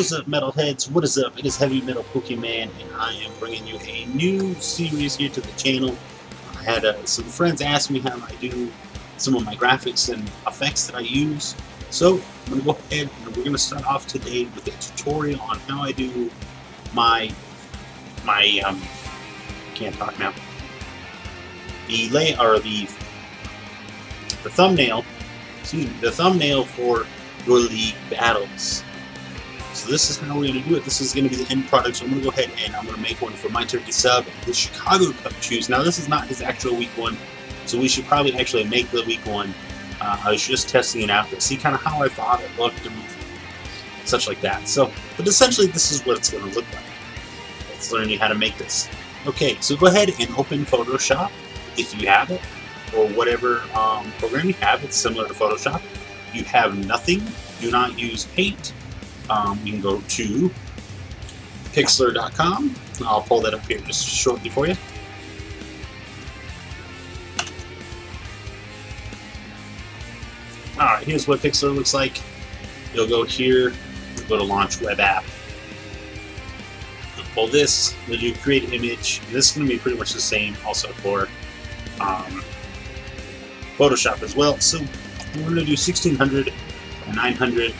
is up, Metalheads? What is up? It is Heavy Metal Pokemon, and I am bringing you a new series here to the channel. I had some friends ask me how I do some of my graphics and effects that I use. So I'm going to go ahead and we're going to start off today with a tutorial on how I do my can't talk now. The thumbnail. Excuse me, the thumbnail for your league battles. So this is how we're going to do it. This is going to be the end product. So I'm going to go ahead and I'm going to make one for My Turkey Sub, the Chicago Cub Shoes. Now this is not his actual week one, so we should probably actually make the week one. I was just testing it out to see kind of how I thought it looked and such like that. So, but essentially this is what it's going to look like. Let's learn you how to make this. Okay, so go ahead and open Photoshop if you have it, or whatever program you have. It's similar to Photoshop. If you have nothing, do not use Paint. You can go to Pixlr.com. I'll pull that up here just shortly for you. Alright, here's what Pixlr looks like. You'll go here, you'll go to Launch Web App. You'll pull this, you'll do Create Image. And this is going to be pretty much the same also for Photoshop as well. So we're going to do 1600 by 900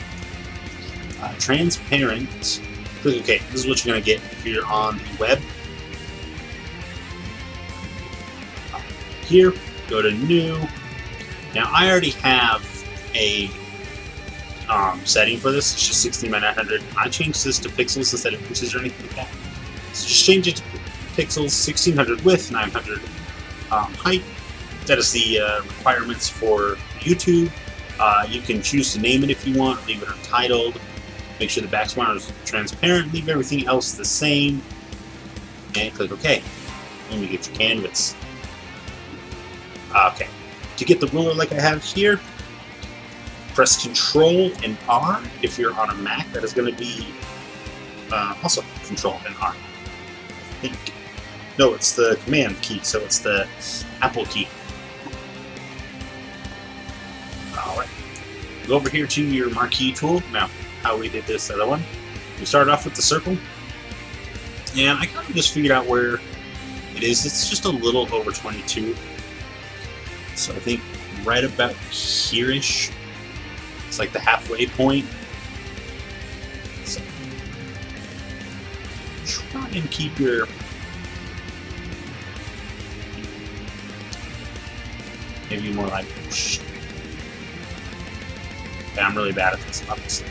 transparent. Okay, this is what you're going to get if you're on the web. Here, go to New. Now I already have a setting for this. It's just 16 by 900. I changed this to pixels instead of inches or anything like that. So just change it to pixels, 1600 width, 900 height. That is the requirements for YouTube. You can choose to name it if you want, leave it untitled. Make sure the background is transparent, leave everything else the same, and click OK. Then you get your canvas. Okay, to get the ruler like I have here, press Control and R. If you're on a Mac, that is going to be also Control and R. I think. No, it's the Command key, so it's the Apple key. Alright, go over here to your marquee tool. Now, how we did this other one. We started off with the circle, and I kind of just figured out where it is. It's just a little over 22, so I think right about here-ish. It's like the halfway point. So try and keep your maybe more like. I'm really bad at this, obviously.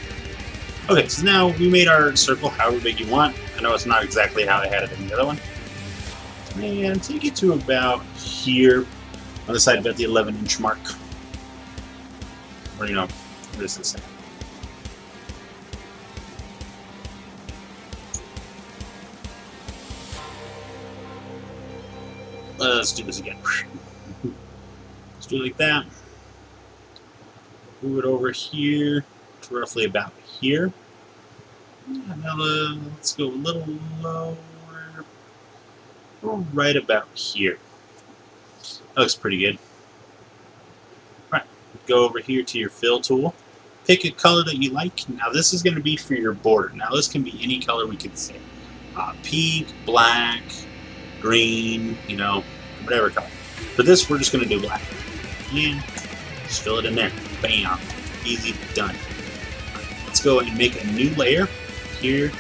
Okay, so now we made our circle however big you want. I know it's not exactly how I had it in the other one. And take it to about here, on the side about the 11-inch mark. Or, you know, what is this? Let's do this again. Let's do it like that. Move it over here to roughly about here. Now let's go a little lower. Right about here. That looks pretty good. Alright, go over here to your fill tool. Pick a color that you like. Now this is going to be for your border. Now this can be any color we can say. Pink, black, green, you know, whatever color. For this we're just going to do black. And just fill it in there. Bam. Easy. Done. Right, let's go and make a new layer. Here.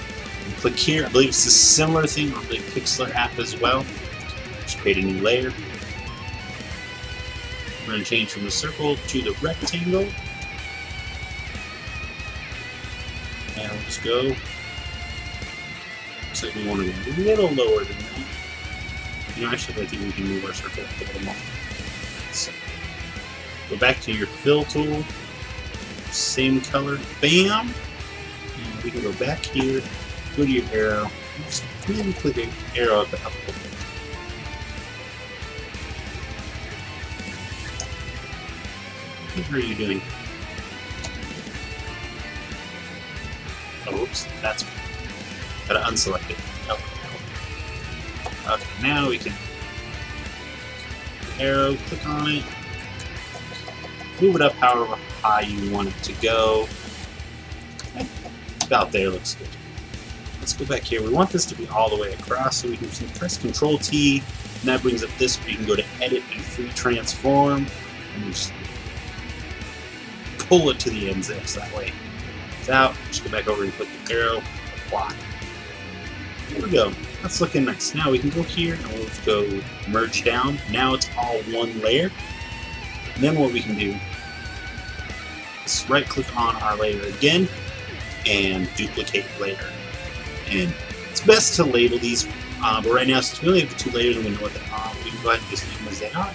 And click here. I believe it's a similar thing on the Pixlr app as well. Just create a new layer. We're going to change from the circle to the rectangle. And we'll just go. Looks like we want to go a little lower than that. You know, actually I think we can move our circle up a little more. So, go back to your fill tool, same color, bam, and we can go back here, go to your arrow, just really click an arrow up a little bit. What are you doing? Oh, oops, that's gotta unselect it. Oh. Okay, now we can arrow, click on it, move it up however high you want it to go. about there looks good. Let's go back here. We want this to be all the way across, so we can press Control T, and that brings up this where you can go to Edit and Free Transform, and just pull it to the ends there, so that way it's out. Just go back over and click the arrow, apply. There we go. That's looking nice. Now we can go here and we'll go merge down. Now it's all one layer. And then what we can do is right click on our layer again and duplicate layer. And it's best to label these, but right now since we only have the 2 layers and we know what they are, we can go ahead and just leave them as they are.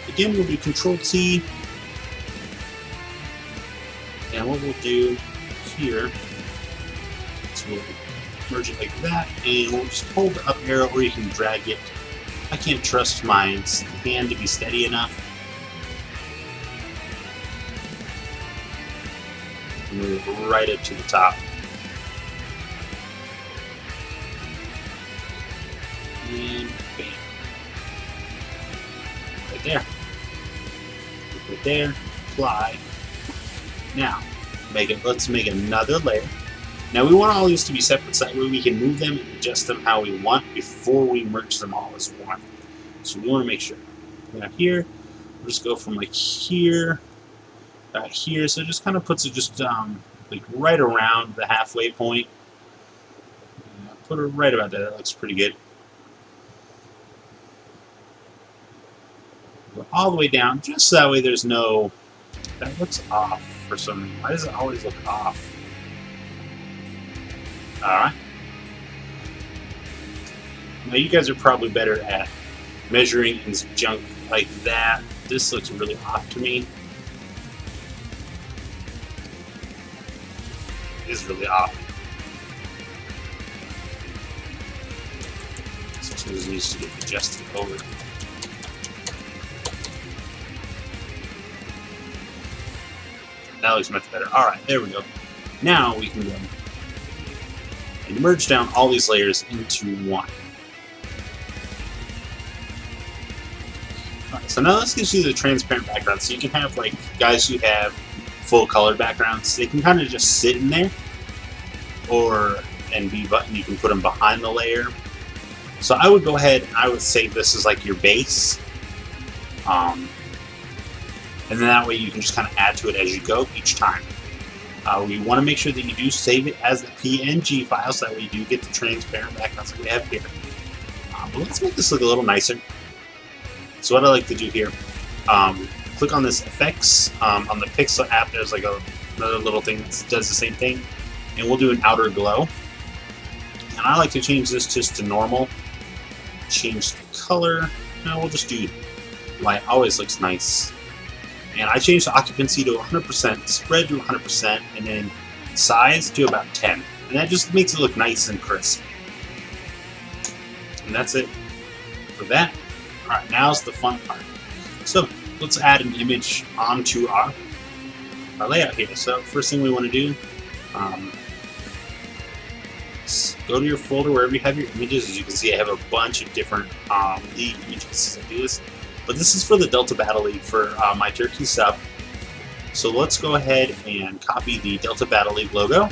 Again, we'll do Control T. And what we'll do here is we'll merge it like that, and we'll just hold the up arrow, or you can drag it. I can't trust my hand to be steady enough. Move it right up to the top. And bam. Right there. Right there. Apply. Now, let's make another layer. Now we want all these to be separate so that way we can move them and adjust them how we want before we merge them all as one. So we want to make sure. Now here, we'll just go from like here, here. So it just kind of puts it just like right around the halfway point. Put it right about there. That looks pretty good. Go all the way down, just so that way there's no. That looks off for some reason. Why does it always look off? Alright. Now you guys are probably better at measuring and junk like that. This looks really off to me. It is really off. So this needs to get adjusted over. That looks much better. Alright, there we go. Now we can go and merge down all these layers into one. Alright, so now let's get you the transparent background. So you can have like guys who have full color backgrounds, they can kind of just sit in there, and you can put them behind the layer. So I would go ahead and I would save this as like your base. And then that way you can just kind of add to it as you go each time. We want to make sure that you do save it as a PNG file so that way you do get the transparent backgrounds that we have here. But let's make this look a little nicer. So what I like to do here, click on this effects. On the Pixel app there's like another little thing that does the same thing. And we'll do an outer glow. And I like to change this just to normal. Change the color. No, we'll just do light. Always looks nice. And I changed the occupancy to 100%, spread to 100%, and then size to about 10. And that just makes it look nice and crisp. And that's it for that. Alright, now's the fun part. So, let's add an image onto our layout here. So, first thing we want to do, go to your folder wherever you have your images. As you can see, I have a bunch of different League images as I do this. But this is for the Delta Battle League for My Turkey sub. So let's go ahead and copy the Delta Battle League logo,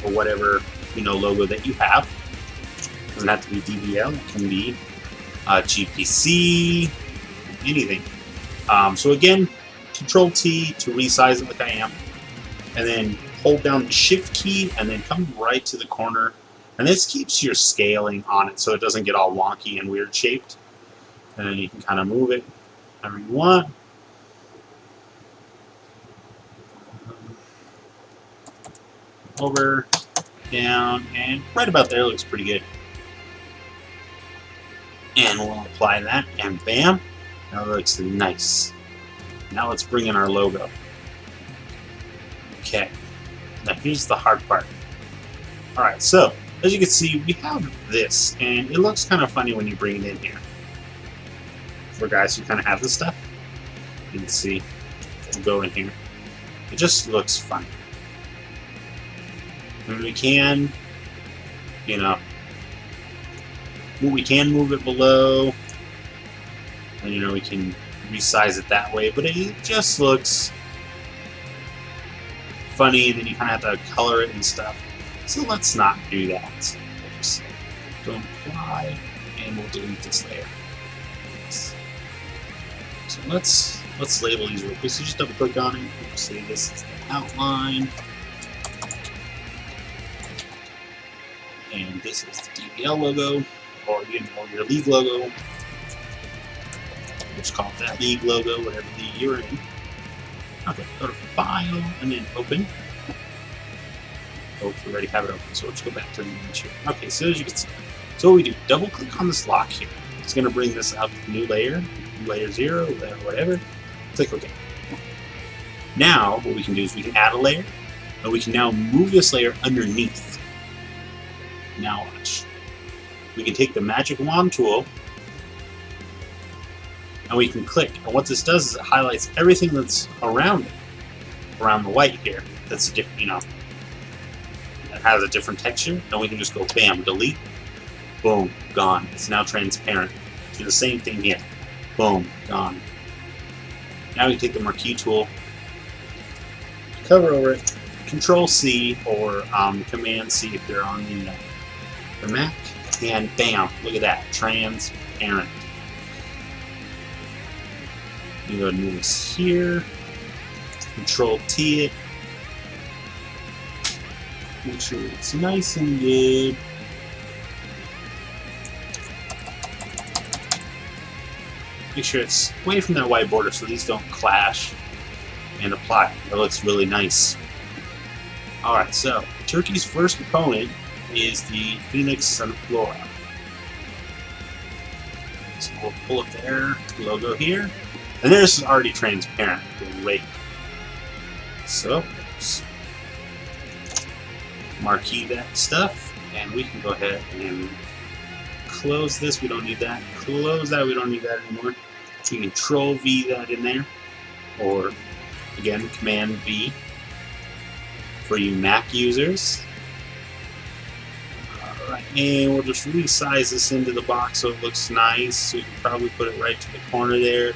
or whatever logo that you have. It doesn't have to be DBL. It can be GPC, anything. So again, Control T to resize it like I am, and then hold down the Shift key, and then come right to the corner. And this keeps your scaling on it, so it doesn't get all wonky and weird shaped. And then you can kind of move it however you want. Over, down, and right about there looks pretty good. And we'll apply that, and bam, that looks nice. Now let's bring in our logo. Okay, now here's the hard part. Alright, so as you can see, we have this, and it looks kind of funny when you bring it in here. For guys who kind of have this stuff, you can see, we'll go in here. It just looks funny. And we can, we can move it below, and we can resize it that way, but it just looks funny, and then you kind of have to color it and stuff. So let's not do that. Just don't apply, and we'll delete this layer. So let's label these real quick. So just double click on it. We'll say this is the outline, and this is the DBL logo, or your league logo. We'll just call it that league logo, whatever league you're in. Okay, go to File and then Open. Oh, we already have it open, so let's go back to the image here. Okay, so as you can see, so what we do, double click on this lock here. It's going to bring this up to new layer 0, layer whatever. Click OK. Now, what we can do is we can add a layer, and we can now move this layer underneath. Now watch. We can take the Magic Wand tool, and we can click. And what this does is it highlights everything that's around it, around the white here. That's a different, that has a different texture. Then we can just go bam, delete, boom, gone. It's now transparent. Do the same thing here. Boom, gone. Now we can take the marquee tool, cover over it, Control C or Command C if you're on the Mac, and bam, look at that, transparent. You go to move this here, Control T it, make sure it's nice and good. Make sure it's away from that white border so these don't clash, and apply. That looks really nice. Alright, so Turkey's first opponent is the Phoenix Sunflora. So we'll pull up their logo here. And theirs is already transparent. Great. So, marquee that stuff, and we can go ahead and close this. We don't need that. Close that. We don't need that anymore. So you can Control V that in there, or again Command V for you Mac users. Alright, and we'll just resize this into the box so it looks nice. So we can probably put it right to the corner there,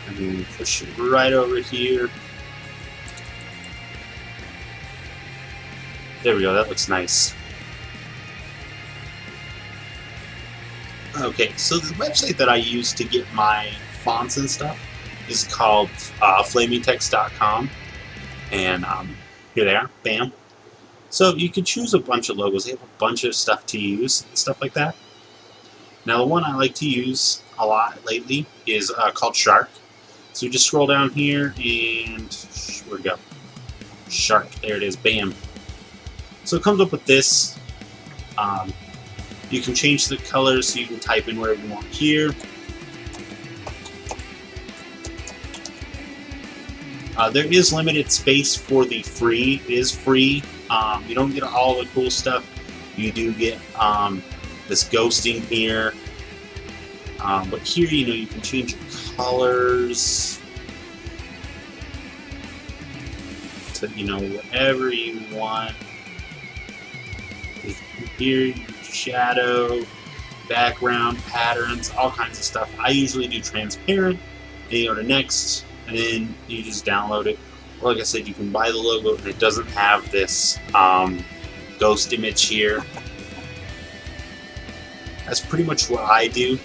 and then push it right over here. There we go. That looks nice. Okay, so the website that I use to get my fonts and stuff is called flamingtext.com, and here they are, bam. So you can choose a bunch of logos. They have a bunch of stuff to use and stuff like that. Now the one I like to use a lot lately is called Shark. So you just scroll down here and where'd it go? Shark, there it is, bam. So it comes up with this. You can change the colors, so you can type in whatever you want here. There is limited space for the free. It is free. You don't get all the cool stuff. You do get this ghosting here. But here, you can change your colors to, whatever you want. Here, shadow, background, patterns, all kinds of stuff. I usually do transparent, and you go to next, and then you just download it. Like I said, you can buy the logo, and it doesn't have this ghost image here. That's pretty much what I do.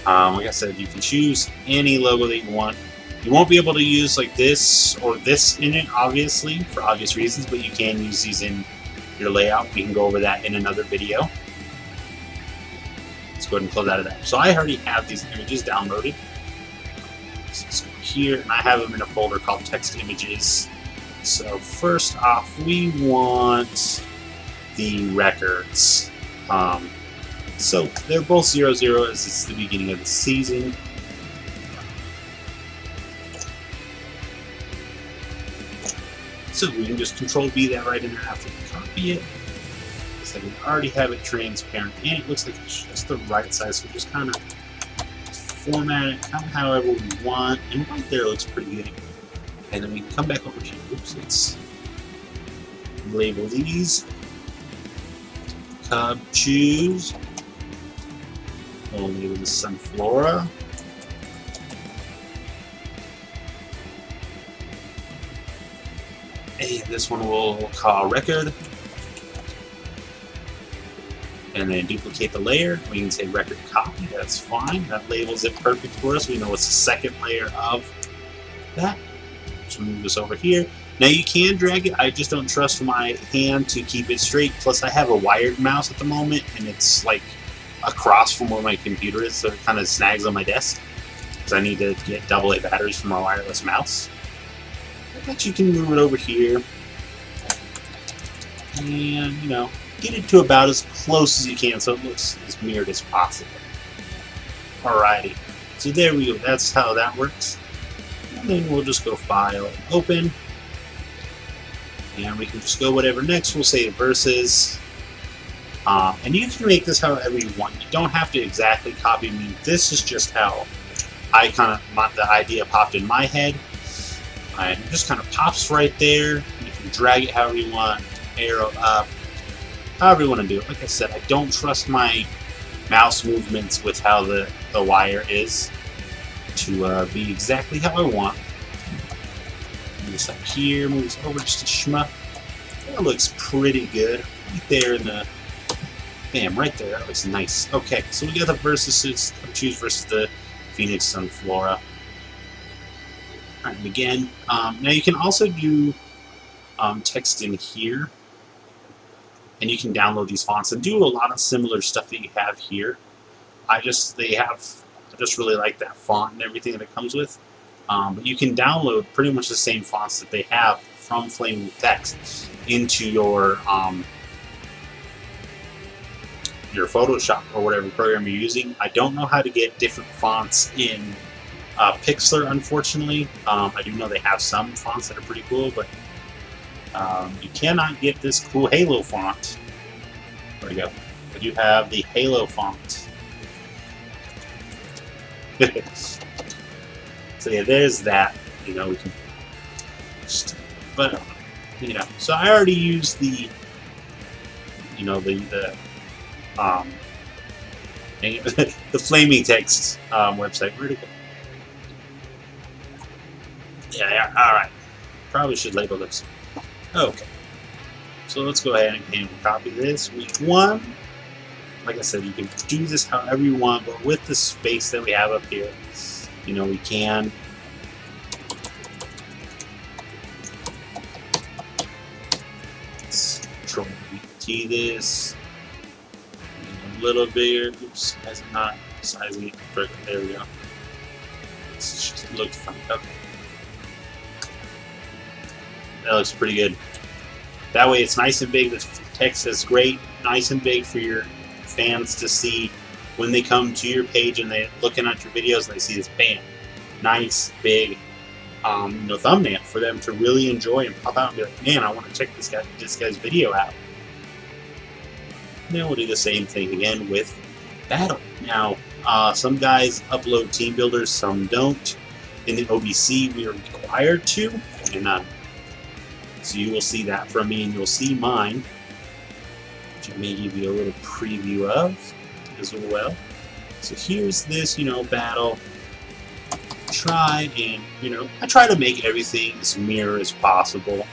Like I said, you can choose any logo that you want. You won't be able to use like this or this in it, obviously, for obvious reasons, but you can use these in your layout. We can go over that in another video. Let's go ahead and close out of that. So I already have these images downloaded. So let's go here, and I have them in a folder called text images. So first off, we want the records. So they're both 0-0 as it's the beginning of the season. So we can just Control V that right in there after we copy it. So we already have it transparent, and it looks like it's just the right size. So we just kind of format it kind of however we want, and right there looks pretty good. And then we can come back over here. Oops, let's label these. Cub choose. We'll label the Sunflora. And this one we'll call record. And then duplicate the layer. We can say record copy, that's fine. That labels it perfect for us. We know it's the second layer of that. Just move this over here. Now you can drag it, I just don't trust my hand to keep it straight. Plus I have a wired mouse at the moment and it's like across from where my computer is, so it kind of snags on my desk. Because I need to get AA batteries for my wireless mouse. But you can move it over here. And, you know, get it to about as close as you can so it looks as mirrored as possible. Alrighty, so there we go, that's how that works. And then we'll just go File, Open. And we can just go whatever next, we'll say Versus. And you can make this however you want. You don't have to exactly copy me. This is just how I the idea popped in my head. And it just kind of pops right there. You can drag it however you want, arrow up, however you want to do it. Like I said, I don't trust my mouse movements with how the wire is to be exactly how I want. Move this up here, move this over just a shmup. That looks pretty good. Right there in the... Bam, right there. That looks nice. Okay, so we got the versus, choose versus the Phoenix Sunflora. Alright, and again, now you can also do text in here. And you can download these fonts and do a lot of similar stuff that you have here. I just really like that font and everything that it comes with. But you can download pretty much the same fonts that they have from Flaming Text into your Photoshop or whatever program you're using. I don't know how to get different fonts in Pixlr, unfortunately. I do know they have some fonts that are pretty cool, but you cannot get this cool Halo font. There we go. I do have the Halo font. So yeah, there's that. You know, we can just, but you know, so I already used the, you know, the the Flaming Text website. Where'd it go? Yeah, all right. Probably should label this. Okay. So let's go ahead and copy this. Week 1. Like I said, you can do this however you want, but with the space that we have up here, you know, we can let's Control T this a little bigger. Oops, as not sizing it correctly. There we go. This just looks fun. Okay. That looks pretty good. That way it's nice and big. The text is great, nice and big for your fans to see when they come to your page and they're looking at your videos and they see this bam, nice big you know, thumbnail for them to really enjoy and pop out and be like, man, I want to check this guy's video out. And then we'll do the same thing again with Battle. Now, some guys upload team builders, some don't. In the OBC, we are required to, and so you will see that from me, and you'll see mine, which I may give you a little preview of as well. So here's this, you know, Battle. Try and, you know, I try to make everything as mirror as possible.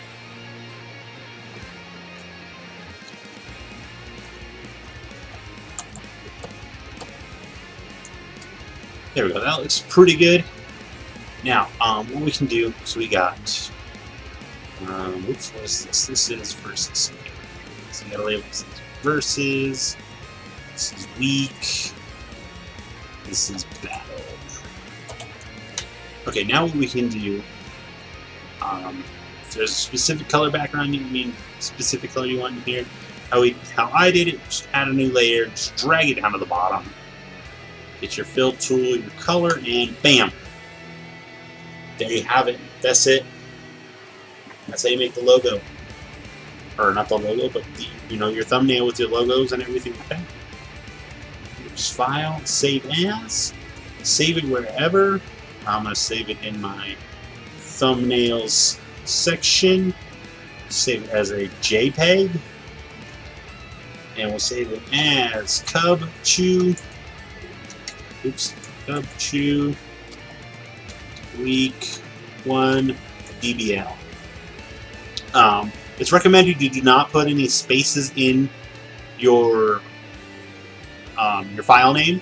There we go. That looks pretty good. Now, what we can do is we got. Oops, what is this? This is versus. So you gotta label this as versus. This is week. This is battle. Okay, now what we can do. If there's a specific color background, you mean specific color you want in here. How I did it, just add a new layer, just drag it down to the bottom. Get your fill tool, your color, and bam! There you have it. That's it. That's how you make the logo. Or not the logo, but the, you know, your thumbnail with your logos and everything like that. Just file, save as, save it wherever. I'm going to save it in my thumbnails section. Save it as a JPEG. And we'll save it as Cub Chew. Oops, Cub Chew Week 1 DBL. It's recommended you do not put any spaces in your file name,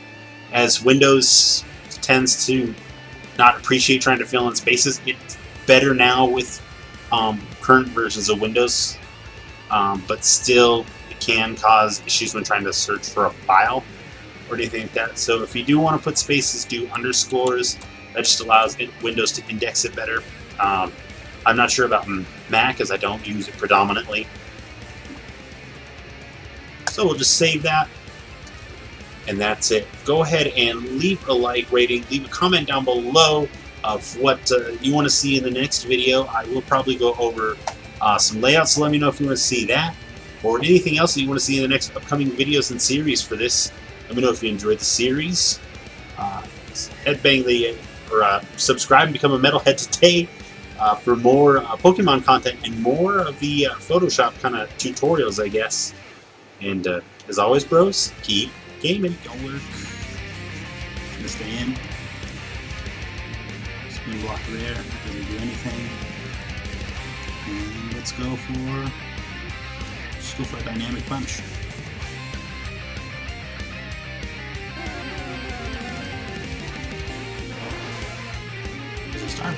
as Windows tends to not appreciate trying to fill in spaces. It's better now with current versions of Windows, but still it can cause issues when trying to search for a file or anything like that. So if you do want to put spaces, do underscores. That just allows Windows to index it better. I'm not sure about Mac, as I don't use it predominantly. So we'll just save that. And that's it. Go ahead and leave a like rating. Leave a comment down below of what you want to see in the next video. I will probably go over some layouts, so let me know if you want to see that, or anything else that you want to see in the next upcoming videos and series for this. Let me know if you enjoyed the series. Subscribe and become a Metalhead today for more Pokemon content and more of the Photoshop kind of tutorials, I guess. And as always, bros, keep gaming. Don't work. Gonna stay in. Spin block there. Doesn't do anything. And let's go for a dynamic punch. This time.